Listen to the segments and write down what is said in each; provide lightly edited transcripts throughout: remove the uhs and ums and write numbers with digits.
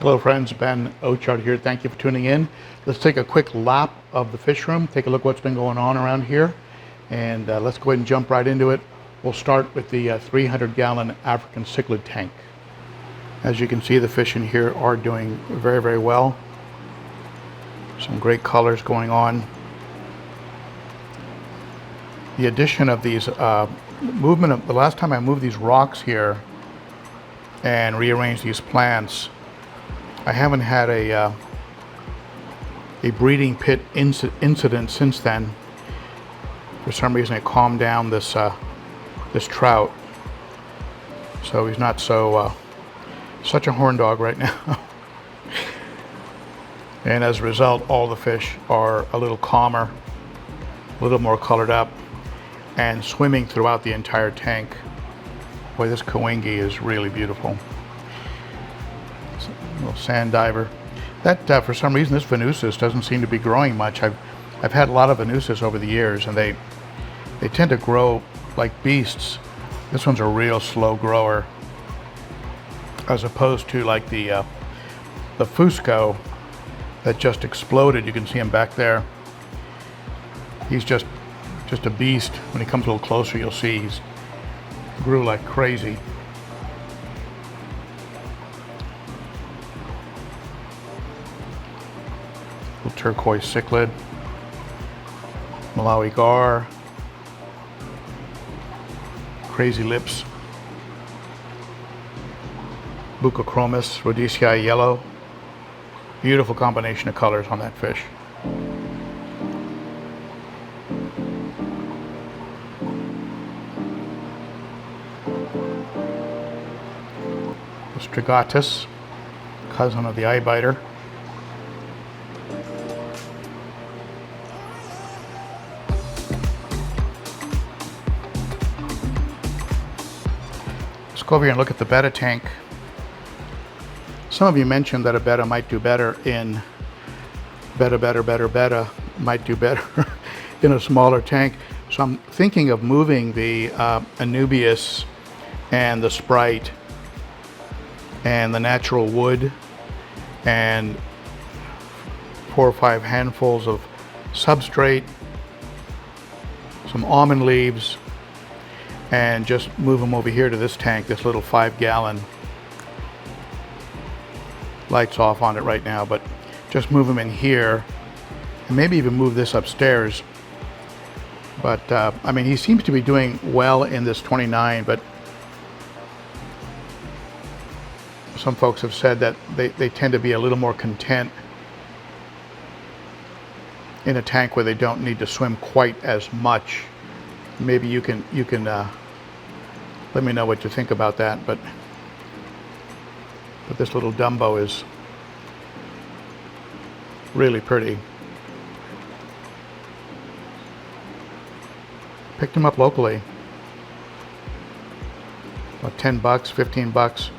Hello friends, Ben Ochart here. Thank you for tuning in. Let's take a quick lap of the fish room, take a look what's been going on around here, and let's go ahead and jump right into it. We'll start with the 300-gallon African Cichlid tank. As you can see, the fish in here are doing very, very well. Some great colors going on. The addition of these movement of the last time I moved these rocks here and rearranged these plants, I haven't had a breeding pit incident since then. For some reason, it calmed down this this trout, so he's not so such a horn dog right now. And as a result, all the fish are a little calmer, a little more colored up, and swimming throughout the entire tank. Boy, this Kawingi is really beautiful. Little sand diver. That for some reason this Venusis doesn't seem to be growing much. I've had a lot of Venusis over the years, and they tend to grow like beasts. This one's a real slow grower, as opposed to like the Fusco that just exploded. You can see him back there. He's just a beast. When he comes a little closer, you'll see he's grew like crazy. Little turquoise cichlid, Malawi gar, crazy lips, Bucochromis rhodesii yellow. Beautiful combination of colors on that fish. Strigatus, cousin of the eye biter. Let's go over here and look at the Betta tank. Some of you mentioned that a Betta might do better in Betta might do better in a smaller tank. So I'm thinking of moving the Anubias and the Sprite and the natural wood and 4 or 5 handfuls of substrate, some almond leaves, and just move them over here to this tank, this little 5-gallon. Lights off on it right now, but just move them in here, and maybe even move this upstairs. But I mean, he seems to be doing well in this 29, but some folks have said that they tend to be a little more content in a tank where they don't need to swim quite as much. Maybe you can let me know what you think about that. But this little Dumbo is really pretty. Picked him up locally, about 10 bucks, 15 bucks.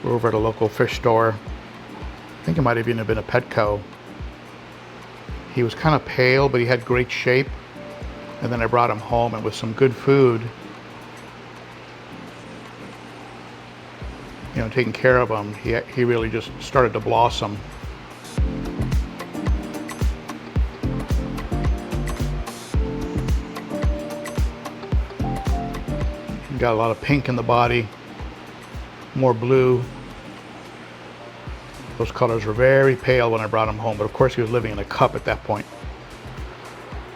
We're over at a local fish store. I think it might have even been a Petco. He was kind of pale, but he had great shape. And then I brought him home, and with some good food, you know, taking care of him, he really just started to blossom. He got a lot of pink in the body, more blue. Those colors were very pale when I brought him home, but of course he was living in a cup at that point.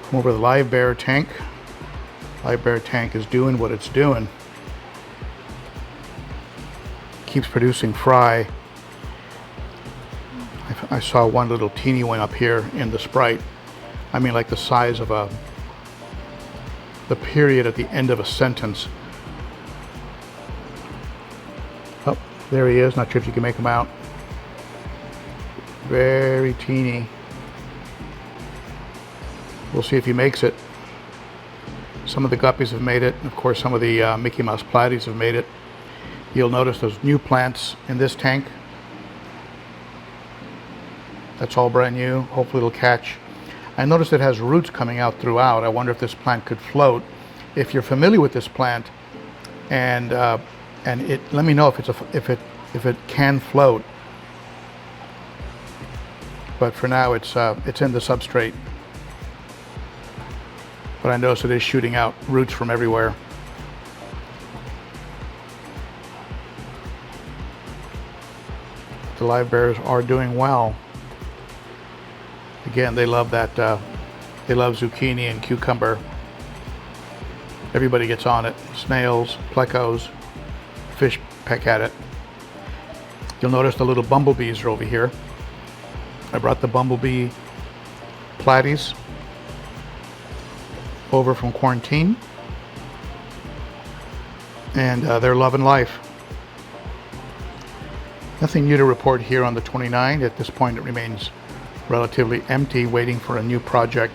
Come over to the live bear tank. Live bear tank is doing what it's doing. Keeps producing fry. I saw one little teeny one up here in the Sprite. I mean, like the size of the period at the end of a sentence. Oh, there he is. Not sure if you can make him out. Very teeny. We'll see if he makes it. Some of the guppies have made it. Of course, some of the Mickey Mouse platies have made it. You'll notice those new plants in this tank. That's all brand new. Hopefully it'll catch. I noticed it has roots coming out throughout. I wonder if this plant could float. If you're familiar with this plant, and let me know if it can float. but for now it's in the substrate. But I notice it is shooting out roots from everywhere. The live bears are doing well. Again, they love that. They love zucchini and cucumber. Everybody gets on it. Snails, plecos, fish peck at it. You'll notice the little bumblebees are over here. I brought the bumblebee platies over from quarantine, and they're loving life. Nothing new to report here on the 29th. At this point it remains relatively empty, waiting for a new project.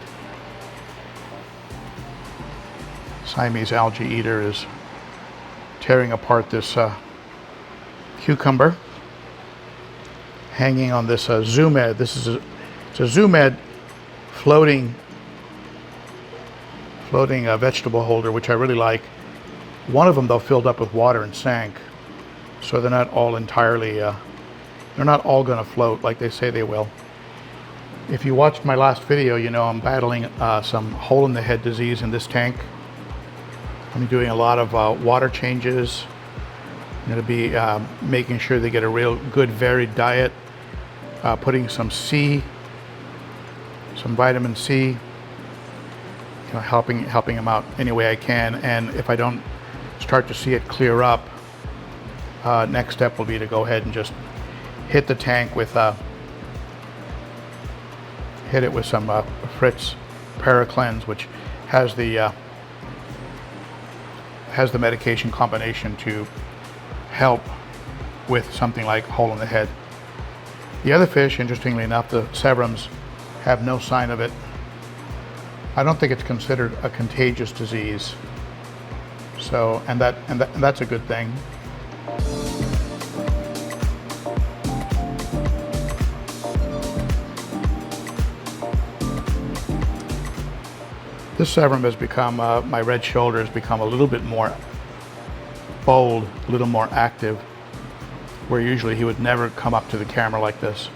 Siamese algae eater is tearing apart this cucumber, hanging on this Zoomed. This is it's a Zoomed floating vegetable holder, which I really like. One of them though filled up with water and sank, so they're not all entirely they're not all going to float like they say they will. If you watched my last video, you know I'm battling some hole in the head disease in this tank. I'm doing a lot of water changes. I'm going to be making sure they get a real good varied diet, putting some vitamin C, helping them out any way I can. And if I don't start to see it clear up, next step will be to go ahead and just hit the tank with hit it with some Fritz Paracleanse, which has the medication combination to help with something like hole in the head. The other fish, interestingly enough, the Severums, have no sign of it. I don't think it's considered a contagious disease. So, and that's a good thing. This Severum has become, my red shoulder has become a little bit more bold, a little more active, where usually he would never come up to the camera like this.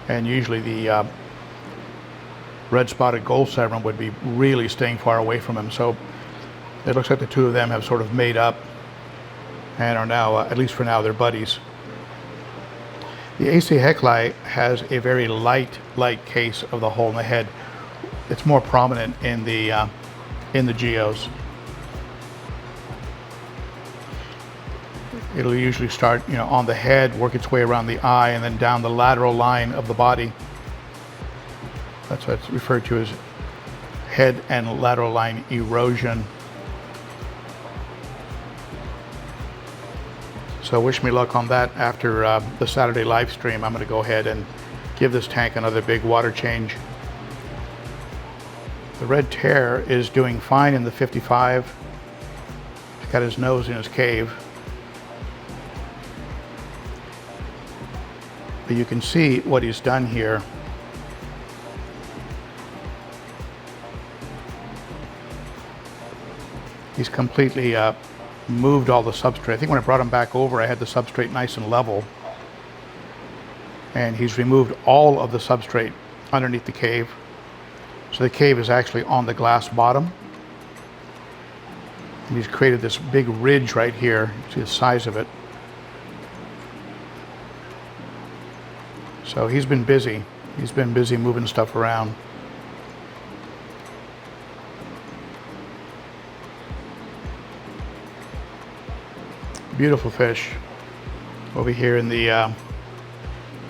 And usually the red spotted gold Severum would be really staying far away from him. So it looks like the two of them have sort of made up and are now, at least for now, they're buddies. The AC Hecli has a very light case of the hole in the head. It's more prominent in the geos. It'll usually start, on the head, work its way around the eye, and then down the lateral line of the body. That's what it's referred to as head and lateral line erosion. So wish me luck on that. After the Saturday live stream, I'm going to go ahead and give this tank another big water change. The red tear is doing fine in the 55. He's got his nose in his cave. But you can see what he's done here. He's completely moved all the substrate. I think when I brought him back over, I had the substrate nice and level. And he's removed all of the substrate underneath the cave. So the cave is actually on the glass bottom. And he's created this big ridge right here. See the size of it. So he's been busy. He's been busy moving stuff around. Beautiful fish over here in the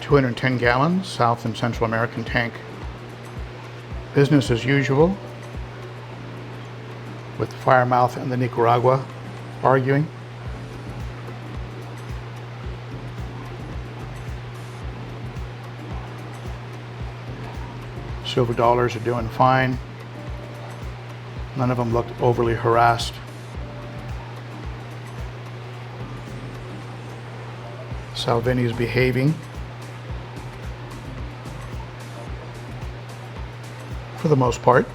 210 gallon South and Central American tank. Business as usual, with Firemouth and the Nicaragua arguing. Silver dollars are doing fine. None of them looked overly harassed. Salvini is behaving for the most part.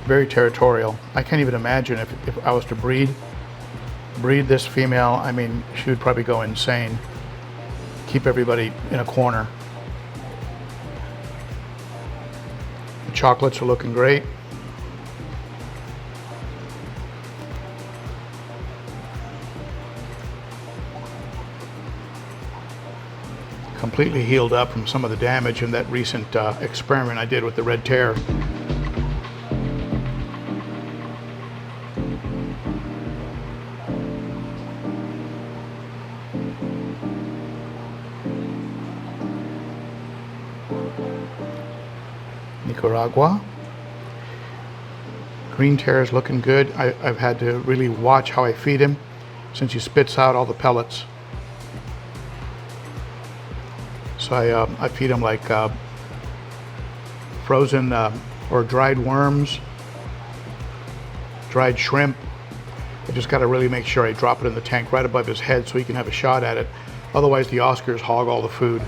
very territorial. I can't even imagine if I was to breed this female. I mean, she would probably go insane. Keep everybody in a corner. The chocolates are looking great. Completely healed up from some of the damage in that recent experiment I did with the red tear. Nicaragua. Green tear is looking good. I've had to really watch how I feed him since he spits out all the pellets. So I feed him like frozen or dried worms, dried shrimp. I just got to really make sure I drop it in the tank right above his head so he can have a shot at it. Otherwise the Oscars hog all the food.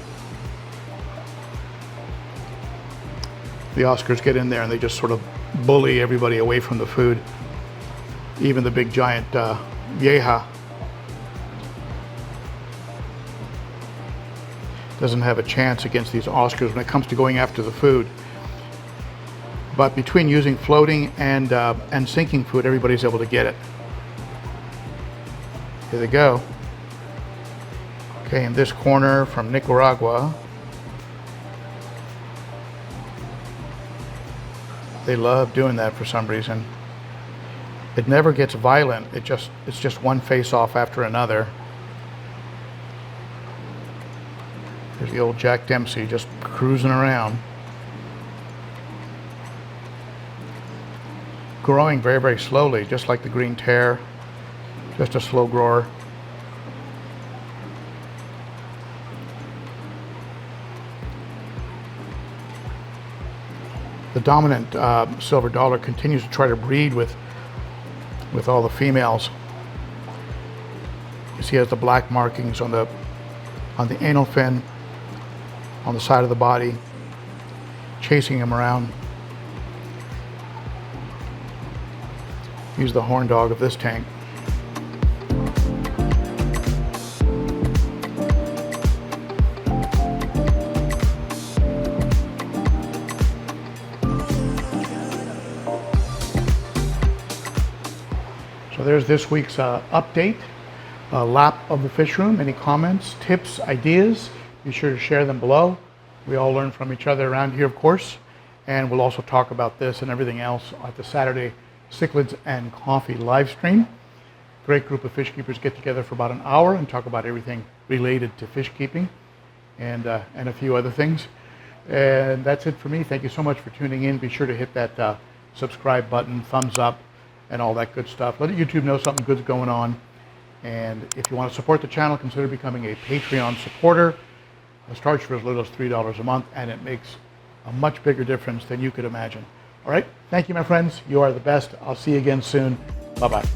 The Oscars get in there and they just sort of bully everybody away from the food. Even the big giant vieja doesn't have a chance against these Oscars when it comes to going after the food. But between using floating and sinking food, everybody's able to get it. Here they go. Okay, in this corner from Nicaragua, they love doing that for some reason. It never gets violent. It's just one face off after another. There's the old Jack Dempsey just cruising around. Growing very, very slowly, just like the green tear. Just a slow grower. The dominant silver dollar continues to try to breed with all the females. You see, he has the black markings on the anal fin, on the side of the body, chasing him around. He's the horn dog of this tank. So there's this week's update, lap of the fish room. Any comments, tips, ideas? Be sure to share them below. We all learn from each other around here, of course. And we'll also talk about this and everything else at the Saturday Cichlids and Coffee live stream. Great group of fish keepers get together for about an hour and talk about everything related to fish keeping and a few other things. And that's it for me. Thank you so much for tuning in. Be sure to hit that subscribe button, thumbs up, and all that good stuff. Let YouTube know something good's going on. And if you want to support the channel, consider becoming a Patreon supporter. It starts for as little as $3 a month, and it makes a much bigger difference than you could imagine. All right, thank you, my friends. You are the best. I'll see you again soon. Bye-bye.